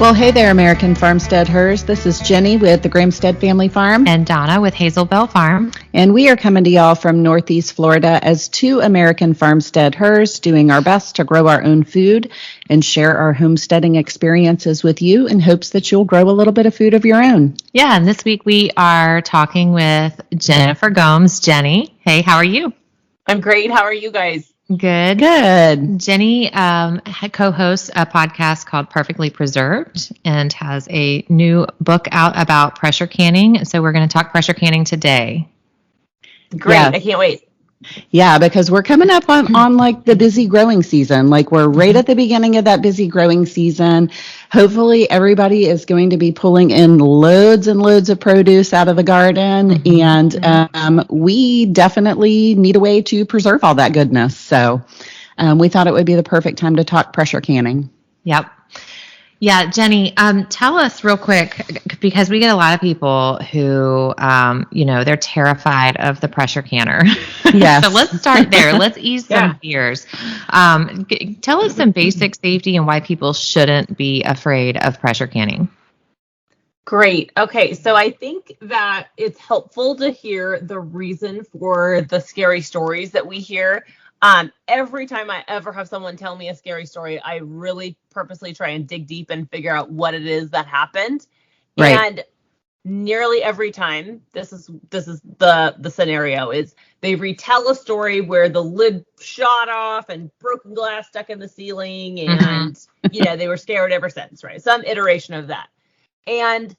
Well, hey there, American Farmsteaders. This is Jenny with the Gramstead Family Farm. And Donna with Hazel Bell Farm. And we are coming to y'all from Northeast Florida as two American farmsteaders doing our best to grow our own food and share our homesteading experiences with you in hopes that you'll grow a little bit of food of your own. Yeah, and this week we are talking with Jennifer Gomes. Jenny, hey, how are you? I'm great. How are you guys? Good. Good. Jenny co-hosts a podcast called Perfectly Preserved and has a new book out about pressure canning. So we're going to talk pressure canning today. Great. Yeah. I can't wait. Yeah, because we're coming up on like the busy growing season. Like we're right at the beginning of that busy growing season. Hopefully everybody is going to be pulling in loads and loads of produce out of the garden. And we definitely need a way to preserve all that goodness. So we thought it would be the perfect time to talk pressure canning. Yep. Yeah, Jenny, tell us real quick, because we get a lot of people who, they're terrified of the pressure canner. Yes. So let's start there. Let's ease some fears. Tell us some basic safety and why people shouldn't be afraid of pressure canning. Great. Okay, so I think that it's helpful to hear the reason for the scary stories that we hear. Every time I ever have someone tell me a scary story, I really purposely try and dig deep and figure out what it is that happened. Right. And nearly every time, this is the scenario is they retell a story where the lid shot off and broken glass stuck in the ceiling, and they were scared ever since, right? Some iteration of that. And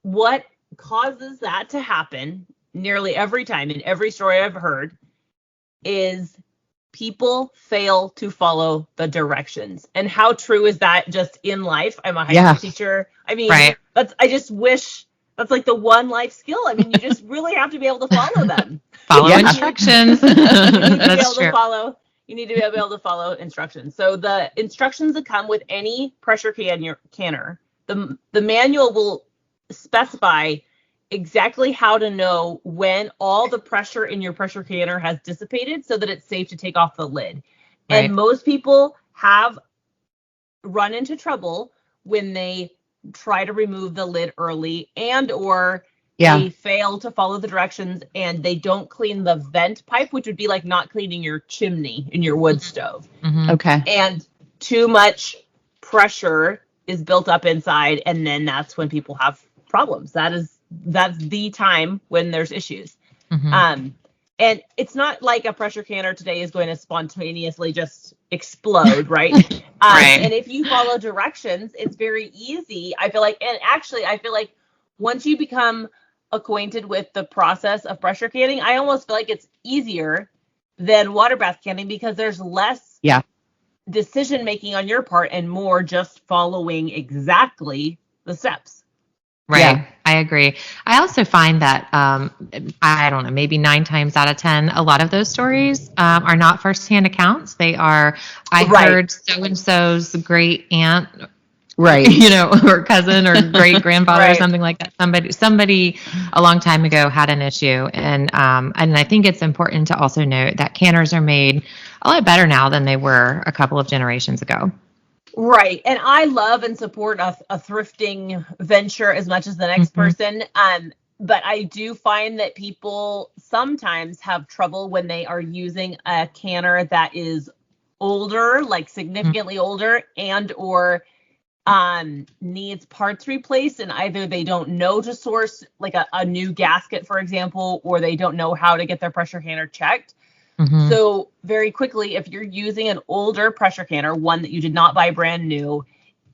what causes that to happen nearly every time in every story I've heard is people fail to follow the directions. And how true is that just in life? I'm a high school teacher. I mean, I just wish that's like the one life skill. I mean, you just really have to be able to follow them. Follow instructions. You need to be able to follow. You need to be able to follow instructions. So the instructions that come with any pressure canner, the manual will specify exactly how to know when all the pressure in your pressure canner has dissipated so that it's safe to take off the lid. Right. And most people have run into trouble when they try to remove the lid early or they fail to follow the directions and they don't clean the vent pipe, which would be like not cleaning your chimney in your wood stove. Mm-hmm. Okay. And too much pressure is built up inside, and then that's when people have problems. That's the time when there's issues. And it's not like a pressure canner today is going to spontaneously just explode, right? And if you follow directions, it's very easy. I feel like once you become acquainted with the process of pressure canning, I almost feel like it's easier than water bath canning because there's less decision making on your part and more just following exactly the steps. Right. Yeah. I agree. I also find that, I don't know, maybe 9 times out of 10, a lot of those stories are not firsthand accounts. They are, I heard so-and-so's great aunt, or cousin or great grandfather or something like that. Somebody a long time ago had an issue. And I think it's important to also note that canners are made a lot better now than they were a couple of generations ago. Right. And I love and support a thrifting venture as much as the next person. But I do find that people sometimes have trouble when they are using a canner that is older, like significantly older, and or needs parts replaced. And either they don't know to source like a new gasket, for example, or they don't know how to get their pressure canner checked. So very quickly, if you're using an older pressure canner, one that you did not buy brand new,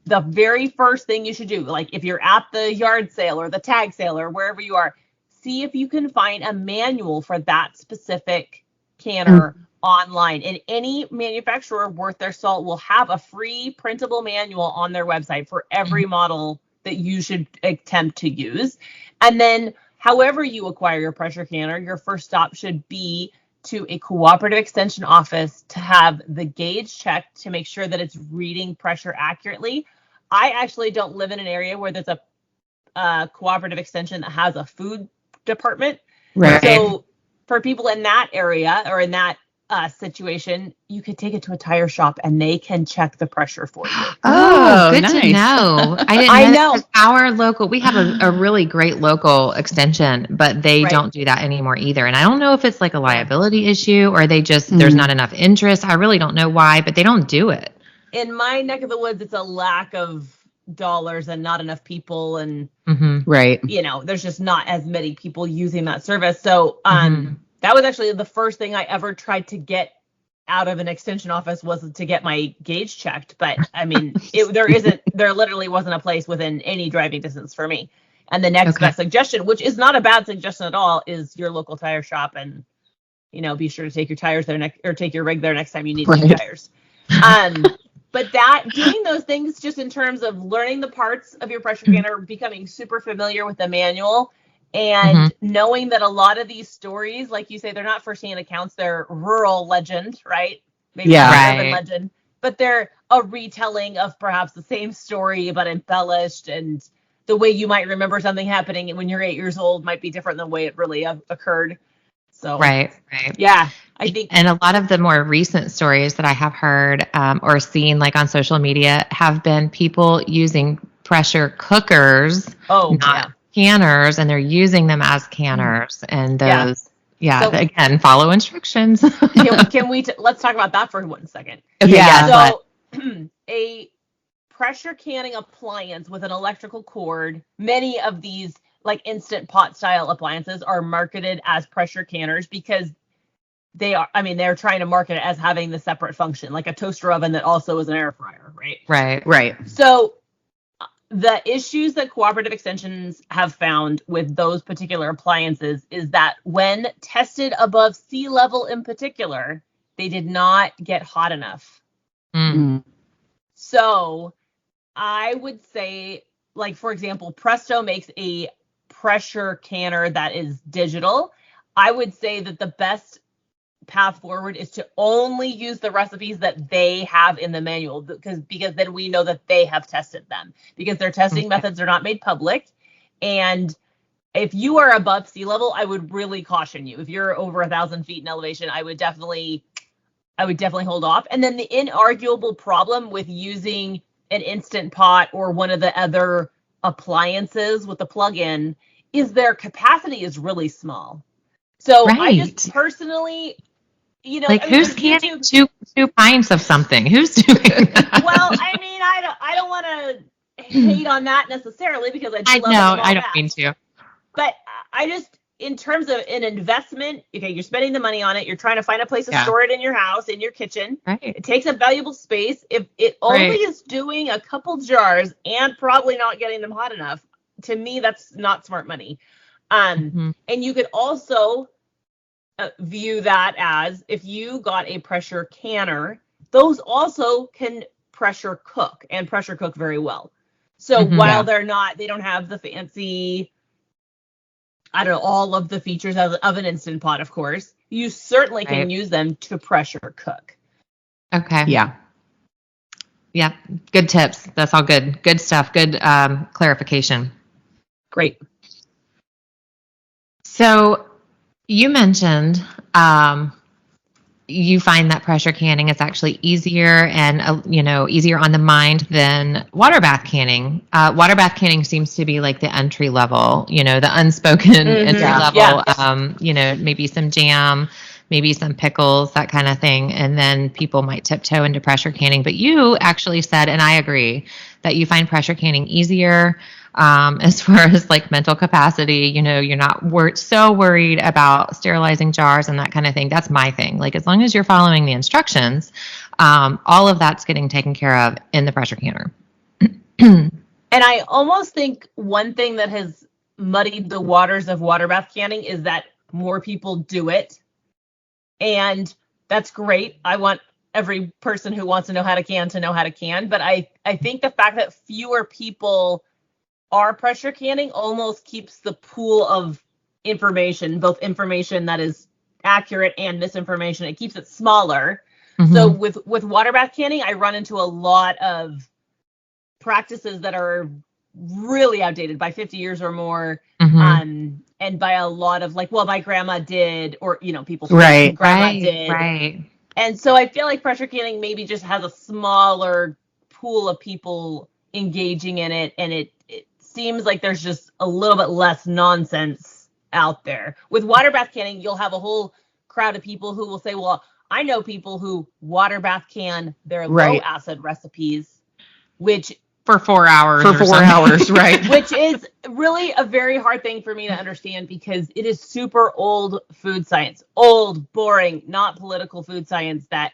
the very first thing you should do, like if you're at the yard sale or the tag sale or wherever you are, see if you can find a manual for that specific canner online. And any manufacturer worth their salt will have a free printable manual on their website for every model that you should attempt to use. And then however you acquire your pressure canner, your first stop should be to a cooperative extension office to have the gauge checked to make sure that it's reading pressure accurately. I actually don't live in an area where there's a cooperative extension that has a food department. Right. So for people in that area or in that situation, you could take it to a tire shop and they can check the pressure for you. Oh, good nice. to know. I didn't I know. know. That 'cause our local, we have a really great local extension, but they Right. don't do that anymore either. And I don't know if it's like a liability issue or they just, there's not enough interest. I really don't know why, but they don't do it. In my neck of the woods, it's a lack of dollars and not enough people. And, Right. there's just not as many people using that service. So that was actually the first thing I ever tried to get out of an extension office was to get my gauge checked. But I mean, there literally wasn't a place within any driving distance for me. And the next best suggestion, which is not a bad suggestion at all, is your local tire shop. And, be sure to take your tires there or take your rig there next time you need new tires. But doing those things just in terms of learning the parts of your pressure canner, becoming super familiar with the manual, and knowing that a lot of these stories, like you say, they're not firsthand accounts, they're rural legend, right? Maybe not urban legend, but they're a retelling of perhaps the same story, but embellished, and the way you might remember something happening when you're 8 years old might be different than the way it really occurred. So, right. Yeah, I think. And a lot of the more recent stories that I have heard or seen like on social media have been people using pressure cookers, not canners, and they're using them as canners. And those, so, again, follow instructions. Can we let's talk about that for 1 second. Okay, So a pressure canning appliance with an electrical cord, many of these like Instant Pot style appliances are marketed as pressure canners because they're trying to market it as having the separate function, like a toaster oven that also is an air fryer, right? Right. So the issues that cooperative extensions have found with those particular appliances is that when tested above sea level in particular, they did not get hot enough. So I would say, like, for example, Presto makes a pressure canner that is digital. I would say that the best path forward is to only use the recipes that they have in the manual because then we know that they have tested them, because their testing methods are not made public. And if you are above sea level, I would really caution you. If you're over 1,000 feet in elevation, I would definitely hold off. And then the inarguable problem with using an Instant Pot or one of the other appliances with the plug-in is their capacity is really small. So I just personally, like, who's canning two pints of something? Who's doing that? Well, I mean, I don't want to hate on that necessarily because I don't mean to. But I just, in terms of an investment, okay, you're spending the money on it. You're trying to find a place to store it in your house, in your kitchen. Right. It takes up valuable space. If it only is doing a couple jars and probably not getting them hot enough, to me, that's not smart money. And you could also view that as if you got a pressure canner, those also can pressure cook and pressure cook very well. So while they don't have the fancy, I don't know, all of the features of an Instant Pot, of course, you certainly can use them to pressure cook. Okay. Yeah. Yeah. Good tips. That's all good. Good stuff. Good clarification. Great. So you mentioned you find that pressure canning is actually easier and, easier on the mind than water bath canning. Water bath canning seems to be like the entry level, the unspoken entry level, maybe some jam, maybe some pickles, that kind of thing. And then people might tiptoe into pressure canning. But you actually said, and I agree, that you find pressure canning easier. As far as like mental capacity, you're not so worried about sterilizing jars and that kind of thing. That's my thing. Like, as long as you're following the instructions, all of that's getting taken care of in the pressure canner. And I almost think one thing that has muddied the waters of water bath canning is that more people do it. And that's great. I want every person who wants to know how to know how to can. But I think the fact that fewer people are pressure canning almost keeps the pool of information, both information that is accurate and misinformation, it keeps it smaller. So with water bath canning, I run into a lot of practices that are really outdated by 50 years or more. And by a lot of like, well, my grandma did, or, you know, people's grandma did. Right. And so I feel like pressure canning maybe just has a smaller pool of people engaging in it. And it seems like there's just a little bit less nonsense out there. With water bath canning, you'll have a whole crowd of people who will say, well, I know people who water bath can their low acid recipes, which for 4 hours. For 4 hours, right. Which is really a very hard thing for me to understand because it is super old food science. Old, boring, not political food science that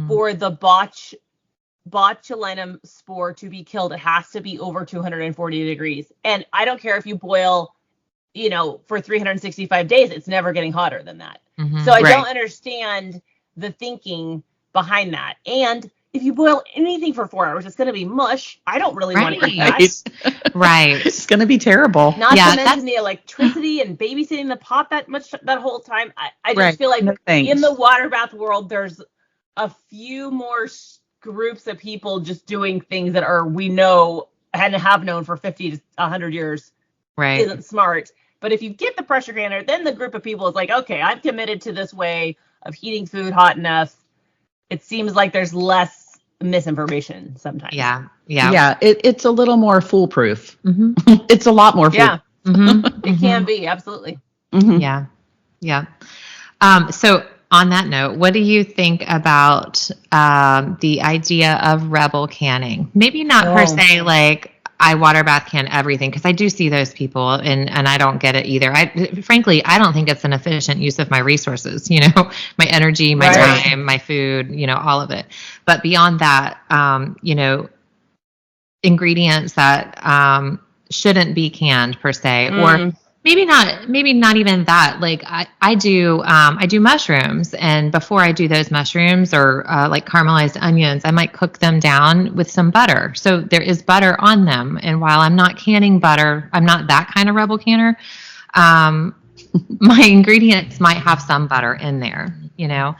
for the botulinum spore to be killed, it has to be over 240 degrees. And I don't care if you boil, you know, for 365 days, it's never getting hotter than that. So I don't understand the thinking behind that. And if you boil anything for 4 hours, it's going to be mush. I don't really want to eat that. Right. It's going to be terrible. Not to mention the electricity and babysitting the pot that whole time. I just feel like in the water bath world, there's a few more groups of people just doing things that are, we know and have known for 50 to 100 years isn't smart. But if you get the pressure canner, then the group of people is like, okay, I'm committed to this way of heating food hot enough. It seems like there's less misinformation sometimes. Yeah. It's a little more foolproof. It's a lot more foolproof. It can be, absolutely. Yeah. So on that note, what do you think about the idea of rebel canning? Maybe not per se like I water bath can everything, because I do see those people and I don't get it either. Frankly, I don't think it's an efficient use of my resources, you know, my energy, my time, my food, you know, all of it. But beyond that, you know, ingredients that shouldn't be canned per se, or maybe not even that. Like I do mushrooms, and before I do those mushrooms or like caramelized onions, I might cook them down with some butter. So there is butter on them. And while I'm not canning butter, I'm not that kind of rebel canner. My ingredients might have some butter in there, you know?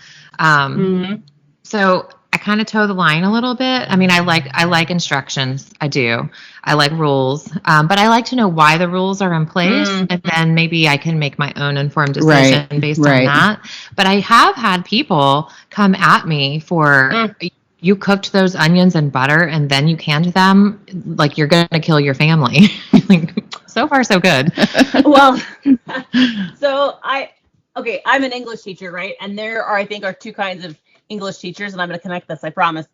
So I kind of toe the line a little bit. I mean, I like instructions. I do. I like rules. But I like to know why the rules are in place. And then maybe I can make my own informed decision based on that. But I have had people come at me for, you cooked those onions in butter and then you canned them, like you're going to kill your family. Like, so far, so good. Well, so I'm an English teacher, right? And there are, I think, two kinds of English teachers, and I'm going to connect this, I promise.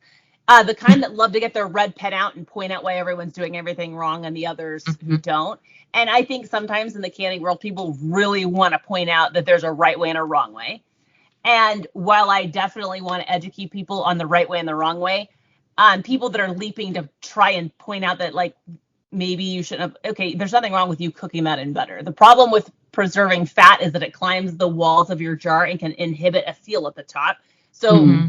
The kind that love to get their red pen out and point out why everyone's doing everything wrong, and the others who don't. And I think sometimes in the canning world, people really want to point out that there's a right way and a wrong way. And while I definitely want to educate people on the right way and the wrong way, people that are leaping to try and point out that, like, maybe you shouldn't have, okay, there's nothing wrong with you cooking that in butter. The problem with preserving fat is that it climbs the walls of your jar and can inhibit a seal at the top. So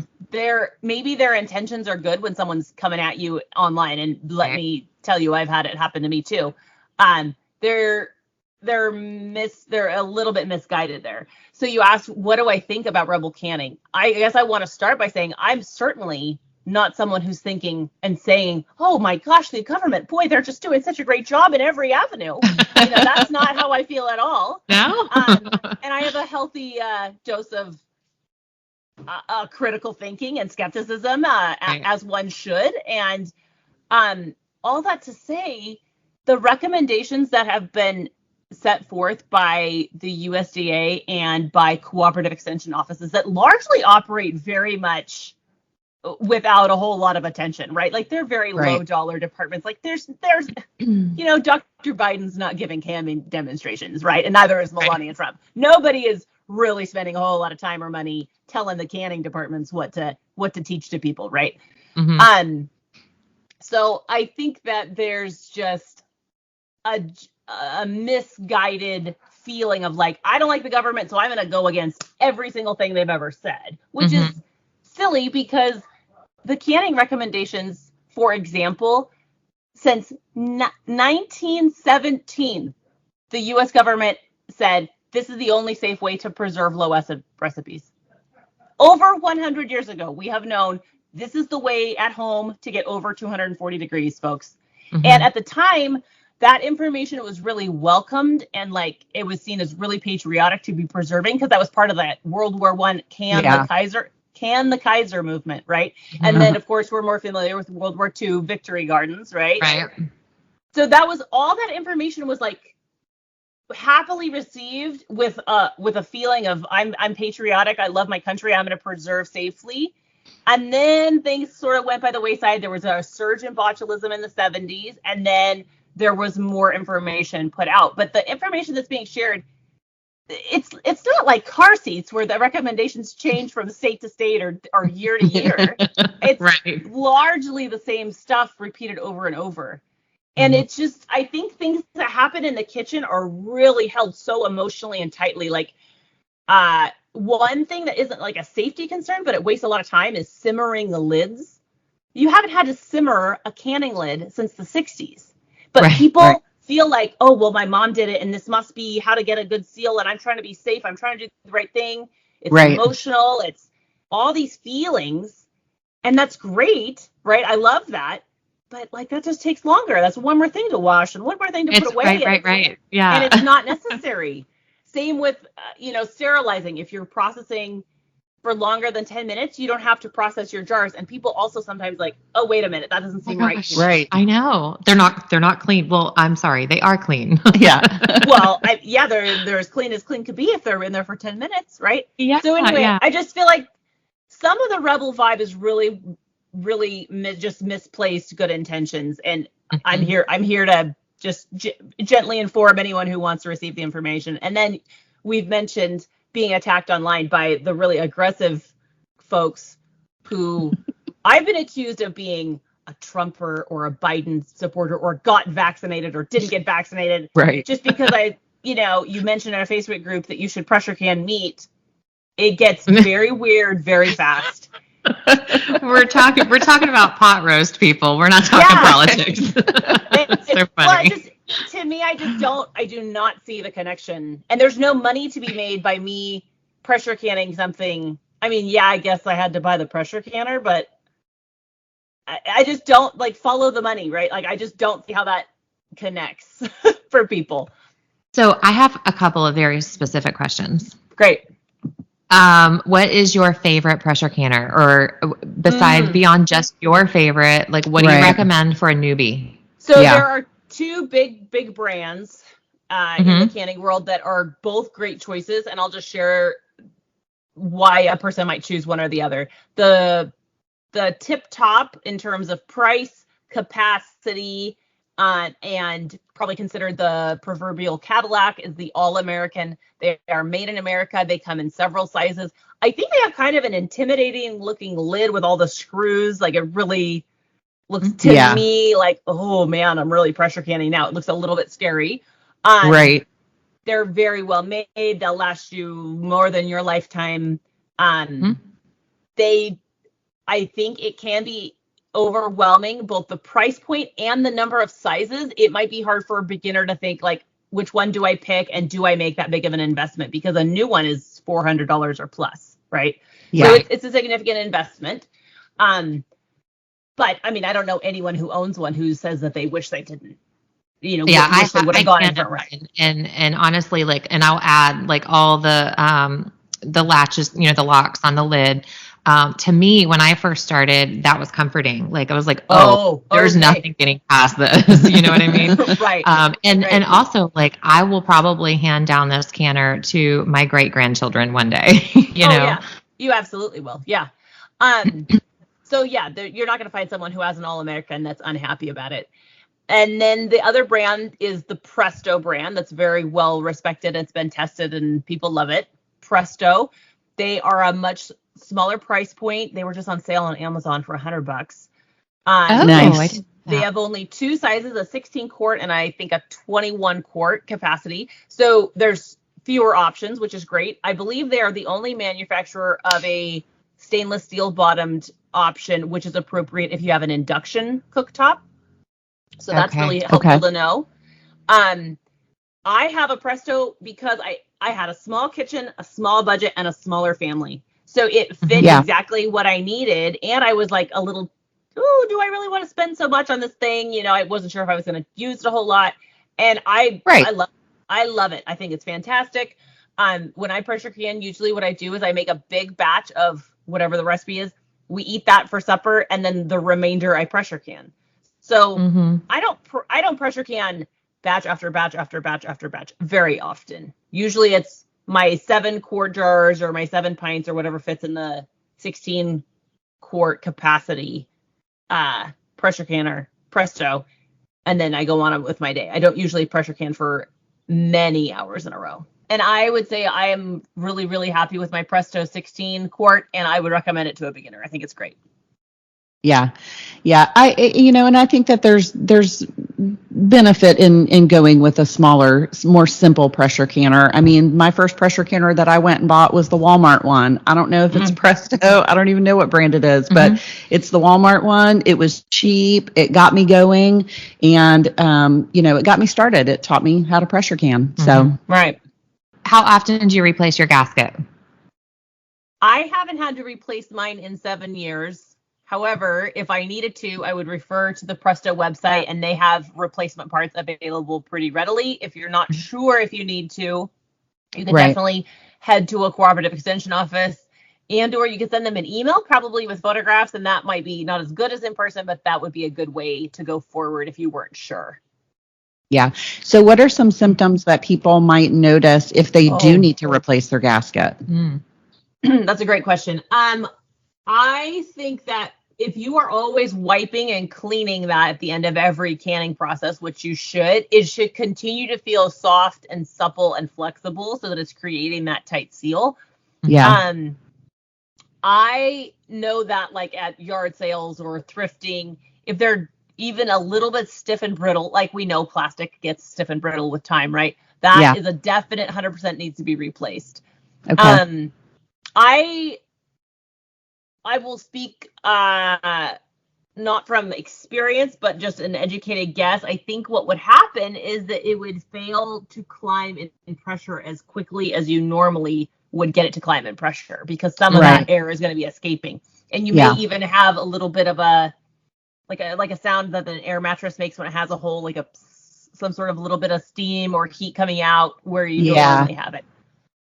maybe their intentions are good when someone's coming at you online, and let me tell you, I've had it happen to me too. They're a little bit misguided there. So you asked, what do I think about rebel canning? I guess I want to start by saying I'm certainly not someone who's thinking and saying, oh my gosh, the government, boy, they're just doing such a great job in every avenue. You know, that's not how I feel at all. No. And I have a healthy dose of critical thinking and skepticism, as one should. And all that to say, the recommendations that have been set forth by the USDA and by cooperative extension offices that largely operate very much without a whole lot of attention, right? Like they're very low dollar departments. Like there's, you know, Dr. Biden's not giving campaign demonstrations, right? And neither is Melania Trump. Nobody is really spending a whole lot of time or money telling the canning departments what to teach to people, right? So I think that there's just a misguided feeling of like, I don't like the government, so I'm going to go against every single thing they've ever said, which is silly, because the canning recommendations, for example, since 1917, the U.S. government said this is the only safe way to preserve low acid recipes. Over 100 years ago, we have known this is the way at home to get over 240 degrees, folks. And at the time, that information was really welcomed, and like it was seen as really patriotic to be preserving, because that was part of that World War I can the Kaiser movement, right? And then of course we're more familiar with World War II victory gardens, right? Right. So that was all that information was like happily received with a feeling of I'm patriotic, I love my country, I'm going to preserve safely. And then things sort of went by the wayside. There was a surge in botulism in the 70s, and then there was more information put out. But the information that's being shared, it's not like car seats where the recommendations change from state to state or year to year. It's largely the same stuff repeated over and over. And it's just, I think things that happen in the kitchen are really held so emotionally and tightly. Like, one thing that isn't like a safety concern, but it wastes a lot of time, is simmering the lids. You haven't had to simmer a canning lid since the 60s. But people feel like, oh, well, my mom did it, and this must be how to get a good seal, and I'm trying to be safe. I'm trying to do the right thing. It's emotional. It's all these feelings. And that's great, right? I love that. But like that just takes longer. That's one more thing to wash and one more thing to put away. Right. Yeah. And it's not necessary. Same with, sterilizing. If you're processing for longer than 10 minutes, you don't have to process your jars. And people also sometimes like, oh, wait a minute, that doesn't seem right. Right. I know. They're not clean. Well, I'm sorry. They are clean. Yeah. Well, they're as clean as clean could be if they're in there for 10 minutes, right? Yeah. So anyway, I just feel like some of the rebel vibe is really, really just misplaced good intentions. And I'm here to just gently inform anyone who wants to receive the information. And then we've mentioned being attacked online by the really aggressive folks who I've been accused of being a Trumper or a Biden supporter or got vaccinated or didn't get vaccinated. Right. Just because you mentioned in a Facebook group that you should pressure can meat. It gets very weird very fast. We're talking about pot roast, people. We're not talking politics. So funny. Well, to me, I do not see the connection. And there's no money to be made by me pressure canning something. I mean, yeah, I guess I had to buy the pressure canner, but I just don't like follow the money, right? Like, I just don't see how that connects for people. So I have a couple of very specific questions. Great. What is your favorite pressure canner, or besides beyond just your favorite, like what do you recommend for a newbie? So there are two big brands in the canning world that are both great choices, and I'll just share why a person might choose one or the other. The tip top in terms of price, capacity, and probably considered the proverbial Cadillac is the All-American. They are made in America. They come in several sizes. I think they have kind of an intimidating looking lid with all the screws. Like, it really looks to me like, oh man, I'm really pressure canning now. It looks a little bit scary. Right. They're very well made. They'll last you more than your lifetime. I think it can be overwhelming, both the price point and the number of sizes. It might be hard for a beginner to think like, which one do I pick, and do I make that big of an investment? Because a new one is $400 or plus, right? Yeah. So it's a significant investment. But I mean, I don't know anyone who owns one who says that they wish they didn't. Wish they would have gone in for a ride. And honestly, like, and I'll add like all the latches, the locks on the lid. To me, when I first started, that was comforting. Like, I was like, there's nothing getting past this. You know what I mean? Right. And also, like, I will probably hand down this canner to my great grandchildren one day. Yeah, you absolutely will. Yeah. So yeah, you're not going to find someone who has an All-American that's unhappy about it. And then the other brand is the Presto brand that's very well respected. It's been tested and people love it. Presto. They are a much smaller price point. They were just on sale on Amazon for $100. Nice. They have only two sizes, a 16 quart and I think a 21 quart capacity. So there's fewer options, which is great. I believe they are the only manufacturer of a stainless steel bottomed option, which is appropriate if you have an induction cooktop. So that's really helpful to know. I have a Presto because I had a small kitchen, a small budget, and a smaller family. So it fit exactly what I needed. And I was like a little ooh, do I really want to spend so much on this thing? You know, I wasn't sure if I was going to use it a whole lot. And I love it. I think it's fantastic. When I pressure can, usually what I do is I make a big batch of whatever the recipe is. We eat that for supper, and then the remainder I pressure can. So I don't pressure can batch after batch after batch after batch very often. Usually it's my 7 quart jars or my 7 pints or whatever fits in the 16 quart capacity pressure can or Presto, and then I go on with my day. I don't usually pressure can for many hours in a row. And I would say I am really, really happy with my Presto 16 quart, and I would recommend it to a beginner. I think it's great. Yeah. And I think that there's benefit in going with a smaller, more simple pressure canner. I mean, my first pressure canner that I went and bought was the Walmart one. I don't know if it's Presto. I don't even know what brand it is, but it's the Walmart one. It was cheap. It got me going, and it got me started. It taught me how to pressure can. So right. How often do you replace your gasket? I haven't had to replace mine in 7 years. However, if I needed to, I would refer to the Presto website, and they have replacement parts available pretty readily. If you're not sure if you need to, you can definitely head to a cooperative extension office, or you can send them an email, probably with photographs, and that might be not as good as in person, but that would be a good way to go forward if you weren't sure. Yeah. So what are some symptoms that people might notice if they do need to replace their gasket? That's a great question. I think that if you are always wiping and cleaning that at the end of every canning process, which you should, it should continue to feel soft and supple and flexible so that it's creating that tight seal. Yeah. I know that like at yard sales or thrifting, if they're even a little bit stiff and brittle, like we know plastic gets stiff and brittle with time, right? That is a definite 100% needs to be replaced. Okay. I will speak not from experience, but just an educated guess. I think what would happen is that it would fail to climb in pressure as quickly as you normally would get it to climb in pressure, because some of that air is going to be escaping. And you may even have a little bit of a sound that an air mattress makes when it has a hole, like some sort of little bit of steam or heat coming out where you don't normally have it.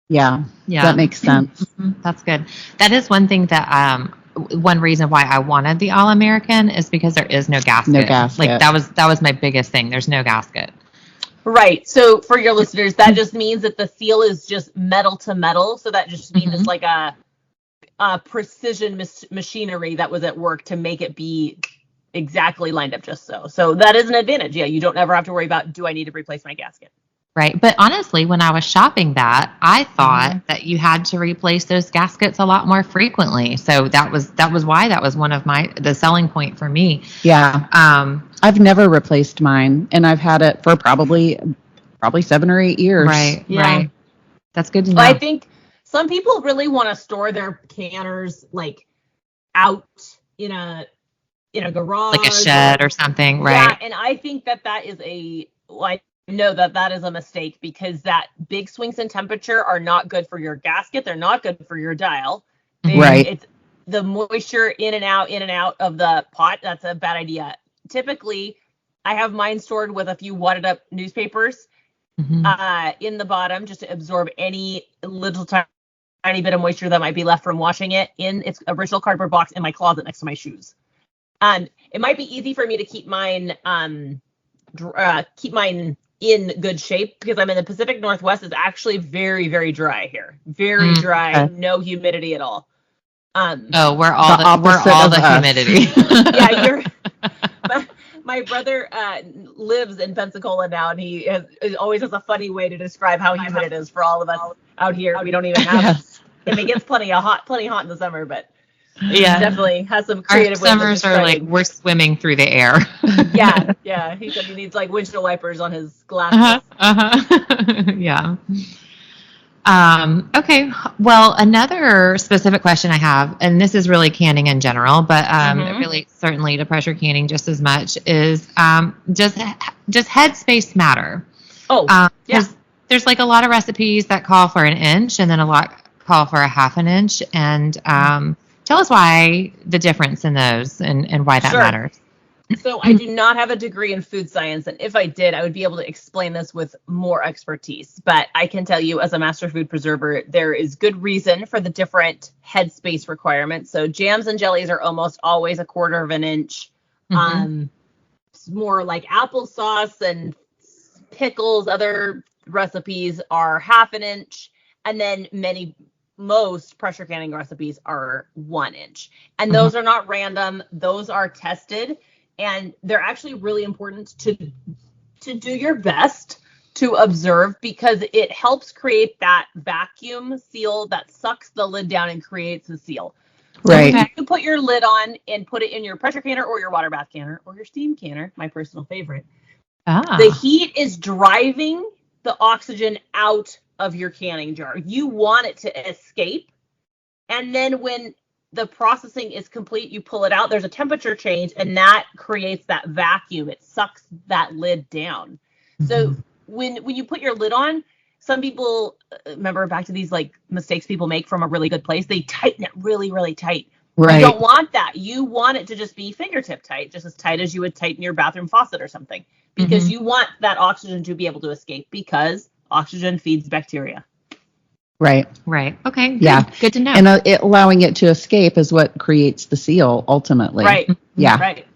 Yeah, that makes sense. That's good. That is one thing that one reason why I wanted the All American is because there is no gasket. No gasket. Like that was my biggest thing. There's no gasket. Right. So for your listeners, that just means that the seal is just metal to metal. So that just means it's like a precision machinery that was at work to make it be exactly lined up just so. So that is an advantage. Yeah, you don't ever have to worry about, do I need to replace my gasket? Right. But honestly, when I was shopping that, I thought that you had to replace those gaskets a lot more frequently. So that was why that was one of the selling point for me. Yeah. I've never replaced mine, and I've had it for probably 7 or 8 years. Right. Yeah. Right. That's good to know. Well, I think some people really want to store their canners like out in a garage, like a shed or something, right? Yeah, and I think that is know that is a mistake, because that big swings in temperature are not good for your gasket. They're not good for your dial. It's the moisture in and out of the pot. That's a bad idea. Typically, I have mine stored with a few wadded up newspapers in the bottom, just to absorb any little tiny bit of moisture that might be left from washing it, in its original cardboard box in my closet next to my shoes. It might be easy for me to keep mine in good shape, because I'm in the Pacific Northwest. Is actually very, very dry here. Very dry, no humidity at all. We're all the humidity. Yeah, my brother lives in Pensacola now, and he always has a funny way to describe how humid it is for all of us out here. We don't even have. I mean, it gets plenty hot in the summer, but definitely has some creative ways. Our summers are like we're swimming through the air. Yeah. He said he needs like windshield wipers on his glasses. Yeah. Okay. Well, another specific question I have, and this is really canning in general, but really certainly to pressure canning just as much, is does headspace matter? There's like a lot of recipes that call for an inch, and then a lot call for a half an inch, and Tell us why the difference in those and why that Sure. matters. So I do not have a degree in food science, and if I did, I would be able to explain this with more expertise. But I can tell you, as a master food preserver, there is good reason for the different headspace requirements. So jams and jellies are almost always a quarter of an inch. More like applesauce and pickles, other recipes are half an inch, and then most pressure canning recipes are 1 inch. And those are not random; those are tested. And they're actually really important to do your best to observe, because it helps create that vacuum seal that sucks the lid down and creates the seal. So Right. you put your lid on and put it in your pressure canner or your water bath canner or your steam canner, my personal favorite. The heat is driving the oxygen out of your canning jar. You want it to escape. And then when the processing is complete, you pull it out, there's a temperature change, and that creates that vacuum. It sucks that lid down. So when you put your lid on, some people, remember back to these like mistakes people make from a really good place, they tighten it really, really tight. Right. You don't want that. You want it to just be fingertip tight, just as tight as you would tighten your bathroom faucet or something, because you want that oxygen to be able to escape, because oxygen feeds bacteria. Right. Right. Okay. Good. Yeah. Good to know. And allowing it to escape is what creates the seal ultimately. Right. Yeah. Right.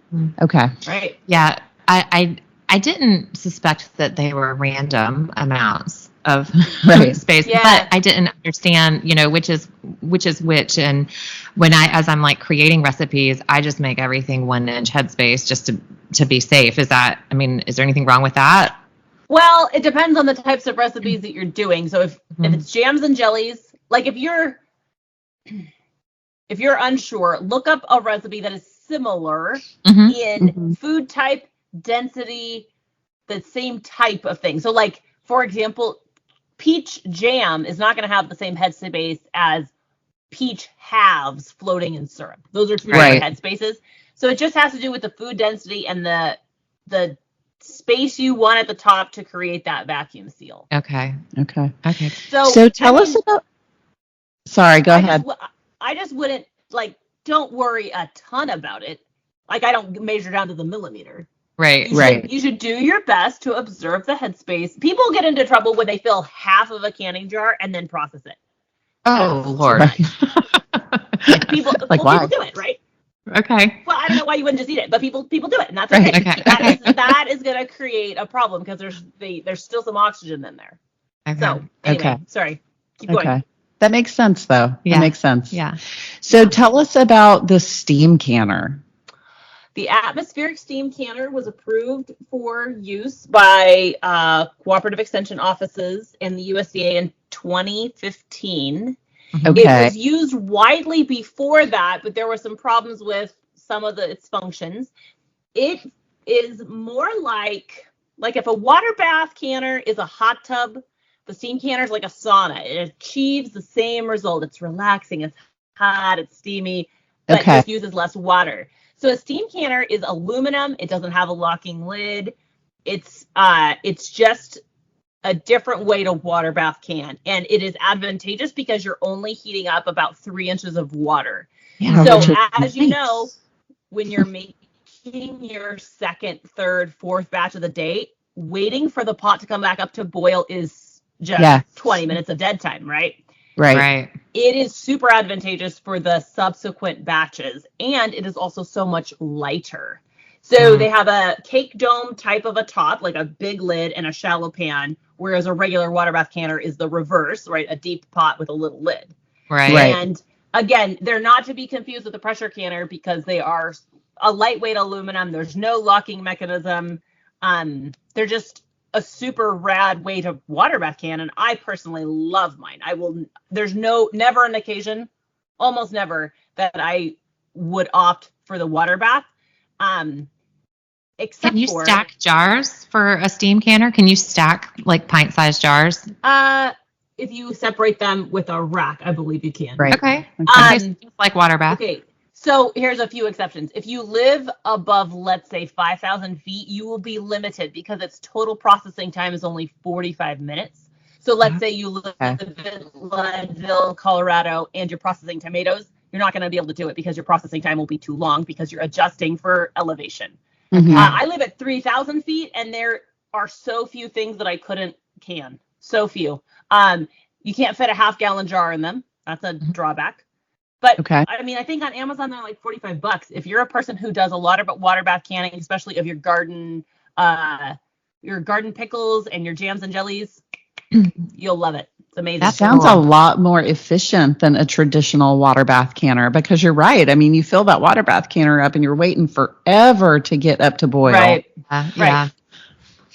Okay. Right. Yeah. I didn't suspect that they were random amounts of Right. space, Yeah. but I didn't understand, which is which. And when as I'm like creating recipes, I just make everything 1 inch headspace just to be safe. Is there anything wrong with that? Well, it depends on the types of recipes that you're doing. So if it's jams and jellies, like if you're unsure, look up a recipe that is similar in food type, density, the same type of thing. So like, for example, peach jam is not going to have the same headspace as peach halves floating in syrup. Those are two different headspaces. So it just has to do with the food density and the space you want at the top to create that vacuum seal. Okay. So tell us about. Sorry, go ahead. I just wouldn't don't worry a ton about it. Like, I don't measure down to the millimeter. Right. You should do your best to observe the headspace. People get into trouble when they fill half of a canning jar and then process it. Oh, Lord. People do it, right? Okay. Well, I don't know why you wouldn't just eat it, but people do it, and that's Right. okay. Okay. That is going to create a problem, because there's still some oxygen in there. Okay. So anyway, sorry. Keep going. Okay. That makes sense, though. Yeah. That makes sense. Yeah. So tell us about the steam canner. The atmospheric steam canner was approved for use by cooperative extension offices in the USDA in 2015. Okay. It was used widely before that, but there were some problems with some of its functions. It is more like if a water bath canner is a hot tub, the steam canner is like a sauna. It achieves the same result. It's relaxing, it's hot, it's steamy, but just uses less water. So a steam canner is aluminum. It doesn't have a locking lid. It's just a different way to water bath can, and it is advantageous because you're only heating up about 3 inches of water. Yeah. So as you know, when you're making your second, third, fourth batch of the day, waiting for the pot to come back up to boil is just 20 minutes of dead time, right? Right. It is super advantageous for the subsequent batches, and it is also so much lighter. So they have a cake dome type of a top, like a big lid and a shallow pan, whereas a regular water bath canner is the reverse, right? A deep pot with a little lid. Right. And again, they're not to be confused with the pressure canner, because they are a lightweight aluminum. There's no locking mechanism. They're just a super rad way to water bath can, and I personally love mine. There's never an occasion, almost never, that I would opt for the water bath. Except Can you stack jars for a steam canner? Can you stack like pint-sized jars? If you separate them with a rack, I believe you can. Right. Okay. So it's like water bath. Okay. So here's a few exceptions. If you live above, let's say, 5,000 feet, you will be limited, because its total processing time is only 45 minutes. So let's say you live in Leadville, Colorado, and you're processing tomatoes. You're not going to be able to do it because your processing time will be too long because you're adjusting for elevation. Mhm. I live at 3,000 feet, and there are so few things that I couldn't can. So few. You can't fit a half-gallon jar in them. That's a drawback. But Okay. I mean, I think on Amazon they're like $45. If you're a person who does a lot of water bath canning, especially of your garden pickles and your jams and jellies, you'll love it. It's amazing. That sounds a lot more efficient than a traditional water bath canner, because you're right. I mean, you fill that water bath canner up and you're waiting forever to get up to boil. Right. Yeah.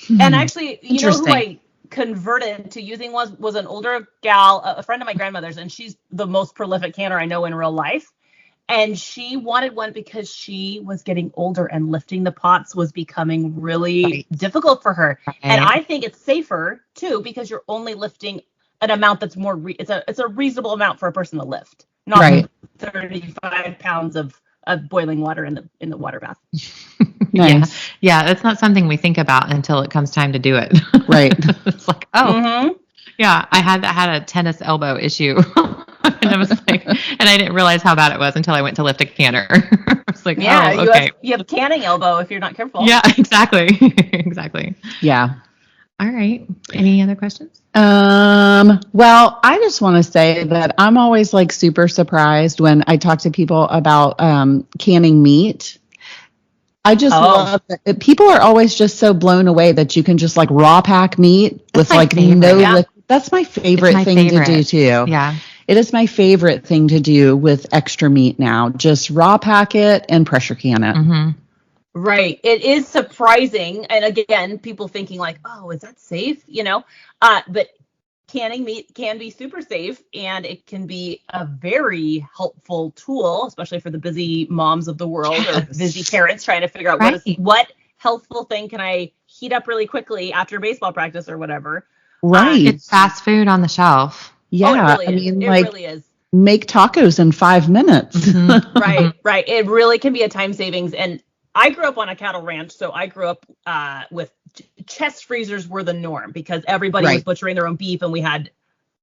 And actually, you know who Interesting. I converted to using was an older gal, a friend of my grandmother's, and she's the most prolific canner I know in real life. And she wanted one because she was getting older and lifting the pots was becoming really difficult for her. Right. And I think it's safer too because you're only lifting an amount that's more it's a reasonable amount for a person to lift, not Right. 35 pounds of boiling water in the water bath. Nice. Yeah, that's not something we think about until it comes time to do it. Right. It's like, yeah, I had a tennis elbow issue. And I was like, and I didn't realize how bad it was until I went to lift a canner. I was like, okay. You have canning elbow if you're not careful. Yeah, exactly. Exactly. Yeah. All right. Any other questions? Well, I just want to say that I'm always like super surprised when I talk to people about canning meat. I just love that. People are always just so blown away that you can just like raw pack meat with like no liquid. That's my favorite thing to do too. Yeah. It is my favorite thing to do with extra meat now. Just raw pack it and pressure can it. Mm-hmm. Right. It is surprising. And again, people thinking like, oh, is that safe? You know, but canning meat can be super safe, and it can be a very helpful tool, especially for the busy moms of the world or busy parents trying to figure out what healthful thing can I heat up really quickly after baseball practice or whatever. Right. It's fast food on the shelf. Yeah. It really is. It really is. Make tacos in 5 minutes. Mm-hmm. Right. It really can be a time savings. And I grew up on a cattle ranch, so I grew up with chest freezers were the norm because everybody was butchering their own beef, and we had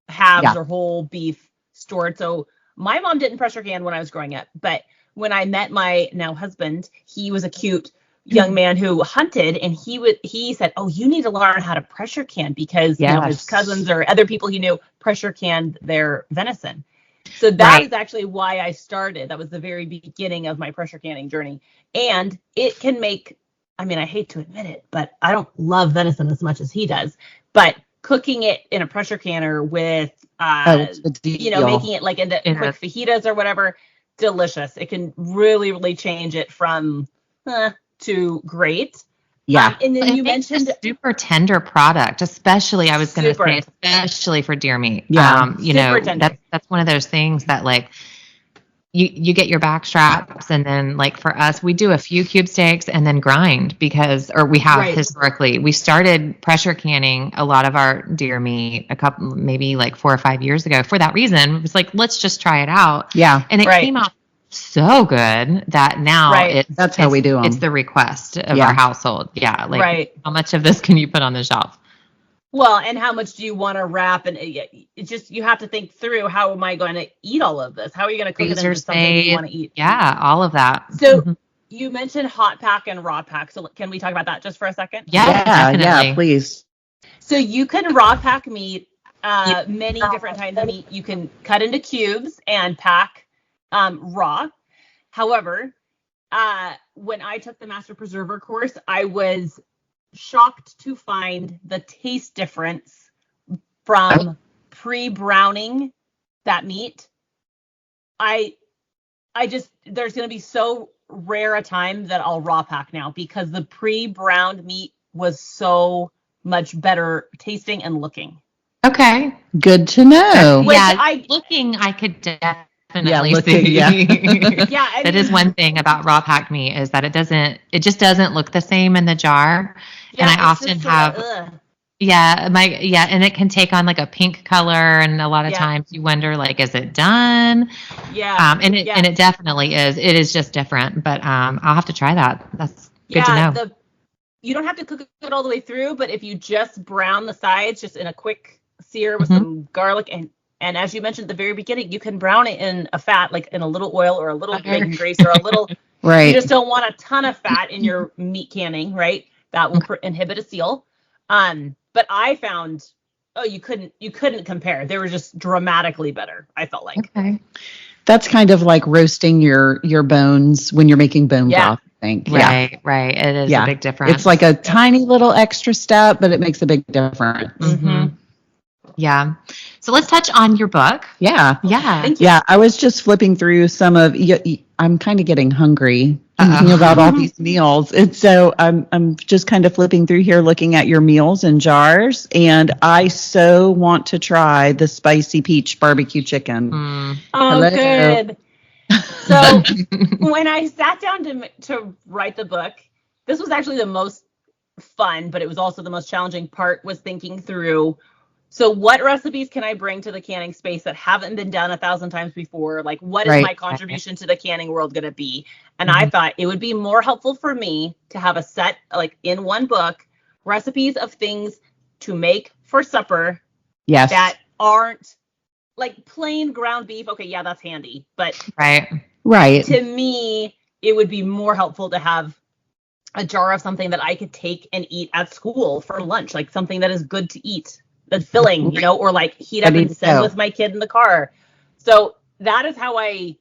halves or whole beef stored. So my mom didn't pressure can when I was growing up, but when I met my now husband, he was a cute young man who hunted, and he said, "Oh, you need to learn how to pressure can because you know, his cousins or other people he knew pressure canned their venison." So that is actually why I started. That was the very beginning of my pressure canning journey. And it can make, I mean, I hate to admit it, but I don't love venison as much as he does. But cooking it in a pressure canner with, you know, making it like into quick fajitas or whatever, delicious. It can really, really change it from to great. Yeah. And then you mentioned a super tender product, especially I was going to say, especially for deer meat. Yeah. You know, that's one of those things that like you get your back straps, and then like for us, we do a few cube steaks and then grind we have historically, we started pressure canning a lot of our deer meat maybe like 4 or 5 years ago for that reason. It was like, let's just try it out. Yeah. And it came out so good that now that's how we do them. It's the request of our household. Yeah. Like how much of this can you put on the shelf? Well, and how much do you want to wrap? And it just, you have to think through, how am I going to eat all of this? How are you going to cook it into something you want to eat? Yeah, all of that. So you mentioned hot pack and raw pack. So can we talk about that just for a second? Yeah, please. So you can raw pack meat, many different kinds of meat. You can cut into cubes and pack raw. However, when I took the Master Preserver course, I was shocked to find the taste difference from pre-browning that meat. I just, there's going to be so rare a time that I'll raw pack now because the pre-browned meat was so much better tasting and looking. Okay. Good to know. I could definitely see. Yeah. That is one thing about raw packed meat is that it just doesn't look the same in the jar. Yeah, and I often have, and it can take on like a pink color, and a lot of times you wonder, like, is it done? Yeah. And it definitely is. It is just different, but I'll have to try that. That's good to know. You don't have to cook it all the way through, but if you just brown the sides just in a quick sear with some garlic, and as you mentioned at the very beginning, you can brown it in a fat, like in a little oil or a little bacon grease or a little. Right. You just don't want a ton of fat in your meat canning, right? That will inhibit a seal. But I found, you couldn't compare. They were just dramatically better, I felt like. Okay. That's kind of like roasting your bones when you're making bone broth, I think. Right, right. It is a big difference. It's like a tiny little extra step, but it makes a big difference. Mm-hmm. Yeah. So let's touch on your book. Yeah. Yeah. Thank you. Yeah. I was just flipping through some of, I'm kind of getting hungry thinking about all these meals. And so I'm just kind of flipping through here, looking at your meals in jars. And I so want to try the spicy peach barbecue chicken. Oh, Hello. good. So when I sat down to write the book, this was actually the most fun, but it was also the most challenging part, was thinking through, so what recipes can I bring to the canning space that haven't been done 1,000 times before? Like, what is my contribution to the canning world going to be? And I thought it would be more helpful for me to have a set, like in one book, recipes of things to make for supper. Yes. That aren't like plain ground beef. Okay, yeah, that's handy. But right. To me, it would be more helpful to have a jar of something that I could take and eat at school for lunch, like something that is good to eat. That's filling, or like heat up and send with my kid in the car. So that is how I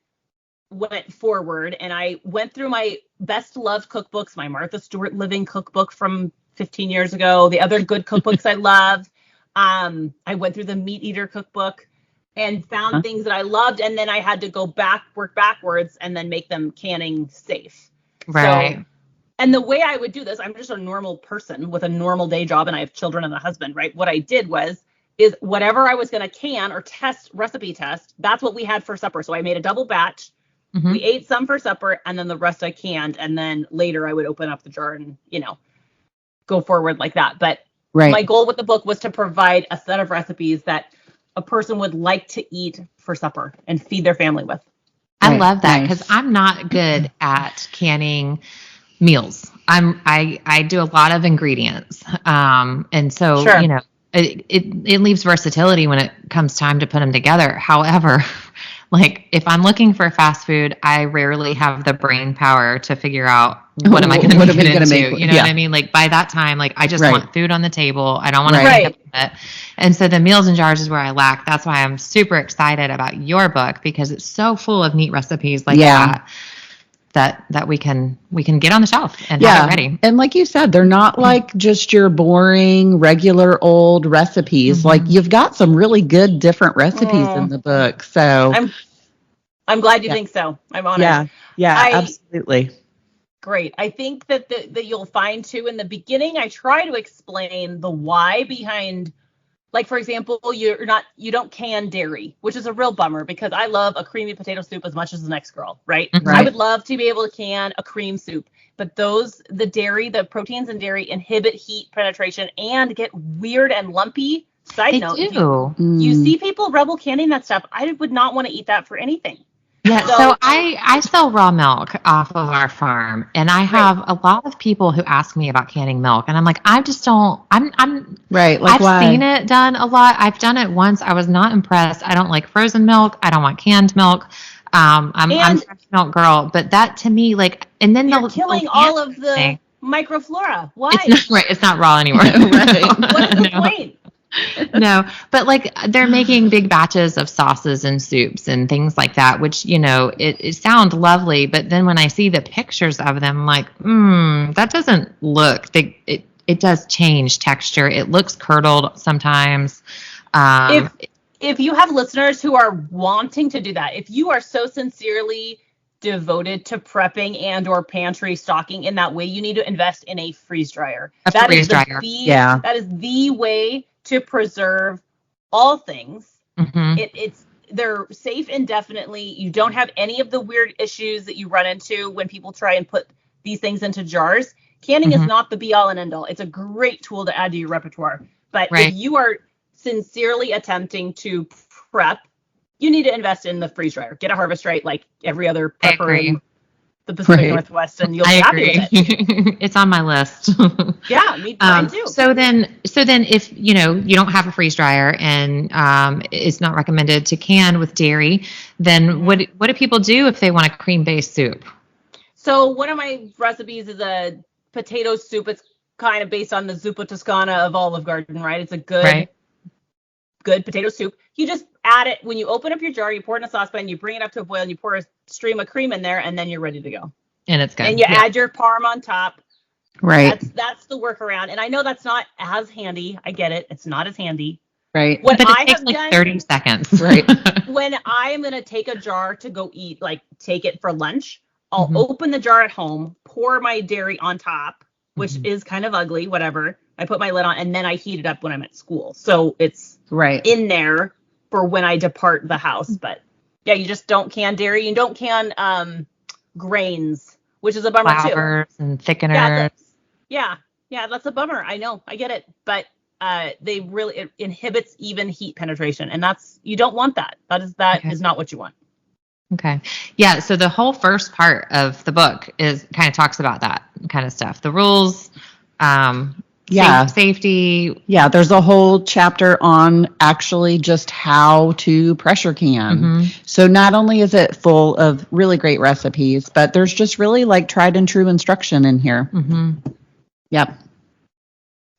went forward. And I went through my best loved cookbooks, my Martha Stewart Living cookbook from 15 years ago, the other good cookbooks I love. I went through the Meat Eater cookbook and found things that I loved. And then I had to work backwards and then make them canning safe. Right. So, and the way I would do this, I'm just a normal person with a normal day job and I have children and a husband, right? What I did is whatever I was going to can or recipe test, that's what we had for supper. So I made a double batch. We ate some for supper and then the rest I canned. And then later I would open up the jar and, go forward like that. But my goal with the book was to provide a set of recipes that a person would like to eat for supper and feed their family with. I love that because I'm not good at canning meals. I do a lot of ingredients. And so, it leaves versatility when it comes time to put them together. However, like if I'm looking for fast food, I rarely have the brain power to figure out what am I going to make it into. You know what I mean? Like by that time, like I just want food on the table. I don't want to think about it. And so the meals and jars is where I lack. That's why I'm super excited about your book because it's so full of neat recipes like that we can get on the shelf and have it ready. And like you said, they're not like just your boring, regular old recipes. Like you've got some really good different recipes in the book. So I'm glad you think so. I'm honored. Yeah, absolutely. Great. I think that you'll find too in the beginning, I try to explain the why behind, like, for example, you don't can dairy, which is a real bummer because I love a creamy potato soup as much as the next girl, right? I would love to be able to can a cream soup, but the proteins in dairy inhibit heat penetration and get weird and lumpy. Side note, you see people rebel canning that stuff. I would not want to eat that for anything. Yeah, so I sell raw milk off of our farm, and I have a lot of people who ask me about canning milk, and I'm like, I just don't. I'm right. Like I've seen it done a lot. I've done it once. I was not impressed. I don't like frozen milk. I don't want canned milk. I'm a fresh milk girl, but that to me, like, and then you're killing all of the microflora. Why? It's not, it's not raw anymore. What's the point? No, but like they're making big batches of sauces and soups and things like that, which, it sounds lovely. But then when I see the pictures of them, I'm like, that doesn't look, it does change texture. It looks curdled sometimes. If you have listeners who are wanting to do that, if you are so sincerely devoted to prepping and or pantry stocking in that way, you need to invest in a freeze dryer. That is the way to preserve all things. They're safe indefinitely. You don't have any of the weird issues that you run into when people try and put these things into jars. Canning is not the be all and end all. It's a great tool to add to your repertoire. But if you are sincerely attempting to prep, you need to invest in the freeze dryer. Get a Harvest Right like every other prepper the Pacific Right. Northwest, and you'll be I happy agree. with it. It's on my list. Yeah, mine too. So then if you don't have a freeze dryer and it's not recommended to can with dairy, then what do people do if they want a cream-based soup? So one of my recipes is a potato soup. It's kind of based on the zuppa toscana of Olive Garden, right? It's a good potato soup. You just add it when you open up your jar, you pour it in a saucepan, you bring it up to a boil, and you pour a stream of cream in there, and then you're ready to go. And it's good. And you add your parm on top. Right. That's the workaround. And I know that's not as handy. I get it. It's not as handy. Right. But it takes like 30 seconds. Right. When I'm going to take a jar to go eat, like take it for lunch, I'll open the jar at home, pour my dairy on top, which is kind of ugly, whatever. I put my lid on, and then I heat it up when I'm at school. So it's in there for when I depart the house. But yeah, you just don't can dairy. You don't can grains, which is a bummer too. Flours and thickeners. Yeah, that's a bummer. I know, I get it. But it inhibits even heat penetration, and you don't want that. That is not what you want. Okay. Yeah. So the whole first part of the book kind of talks about that kind of stuff. The rules, safety. Yeah. There's a whole chapter on actually just how to pressure can. So not only is it full of really great recipes, but there's just really like tried and true instruction in here. Yep.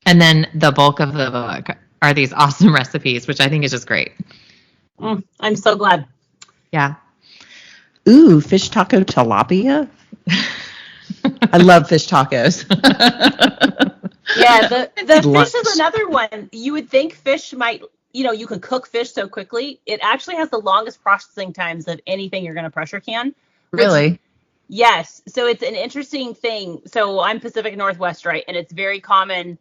And then the bulk of the book are these awesome recipes, which I think is just great. I'm so glad. Yeah. Ooh, fish taco tilapia. I love fish tacos. Yeah, the fish is another one. You would think fish might, you can cook fish so quickly. It actually has the longest processing times of anything you're going to pressure can. Really? Yes. So it's an interesting thing. So I'm Pacific Northwest, right? And it's very common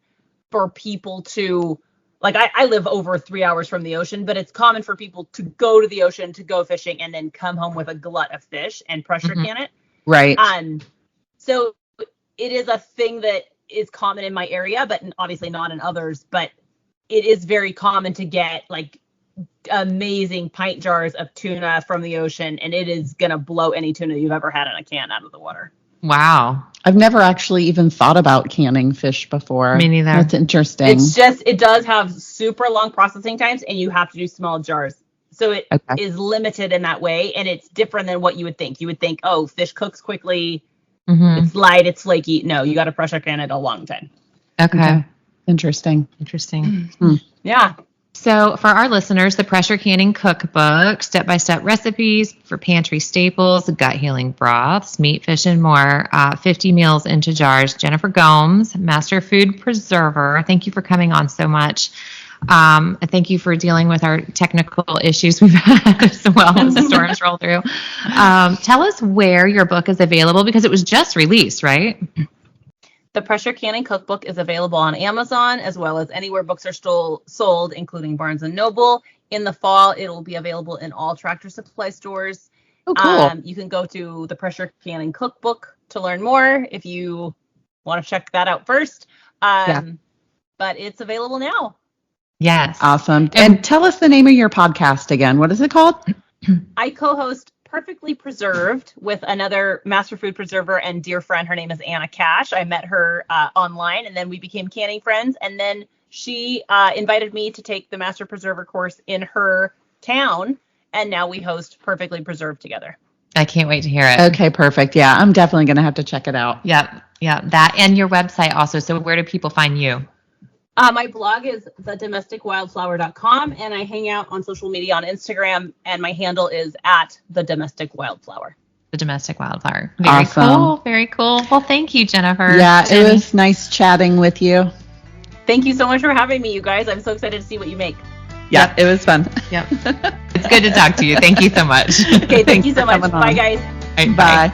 for people to, like, I live over 3 hours from the ocean, but it's common for people to go to the ocean, to go fishing, and then come home with a glut of fish and pressure can it. Right. So it is a thing that is common in my area, but obviously not in others. But it is very common to get like amazing pint jars of tuna from the ocean, and it is going to blow any tuna you've ever had in a can out of the water. Wow. I've never actually even thought about canning fish before. Me neither. That's interesting. It does have super long processing times, and you have to do small jars. So it is limited in that way, and it's different than what you would think. You would think, oh, fish cooks quickly. It's light, it's flaky. No, you got to pressure can it a long time. Okay. Interesting. Yeah. So for our listeners, the Pressure Canning Cookbook, step-by-step recipes for pantry staples, gut healing broths, meat, fish, and more, 50 meals into jars. Jennifer Gomes, Master Food Preserver. Thank you for coming on so much. Thank you for dealing with our technical issues we've had as well as the storms roll through. Tell us where your book is available, because it was just released, right? The Pressure Canning Cookbook is available on Amazon as well as anywhere books are sold, including Barnes & Noble. In the fall, it will be available in all Tractor Supply stores. Oh, cool. You can go to the Pressure Canning Cookbook to learn more if you want to check that out first. But it's available now. Yes. Awesome. And tell us the name of your podcast again. What is it called? I co-host Perfectly Preserved with another master food preserver and dear friend. Her name is Anna Cash. I met her online, and then we became canning friends. And then she invited me to take the master preserver course in her town, and now we host Perfectly Preserved together. I can't wait to hear it. Okay, perfect. Yeah, I'm definitely going to have to check it out. Yep. That and your website also. So where do people find you? My blog is thedomesticwildflower.com, and I hang out on social media on Instagram, and my handle is @thedomesticwildflower. The Domestic Wildflower. Very cool. Very cool. Well, thank you, Jennifer. Yeah, it was nice chatting with you. Thank you so much for having me, you guys. I'm so excited to see what you make. Yeah, it was fun. Yep. It's good to talk to you. Thank you so much. Okay, thank you so much. Bye, guys. Right, Bye.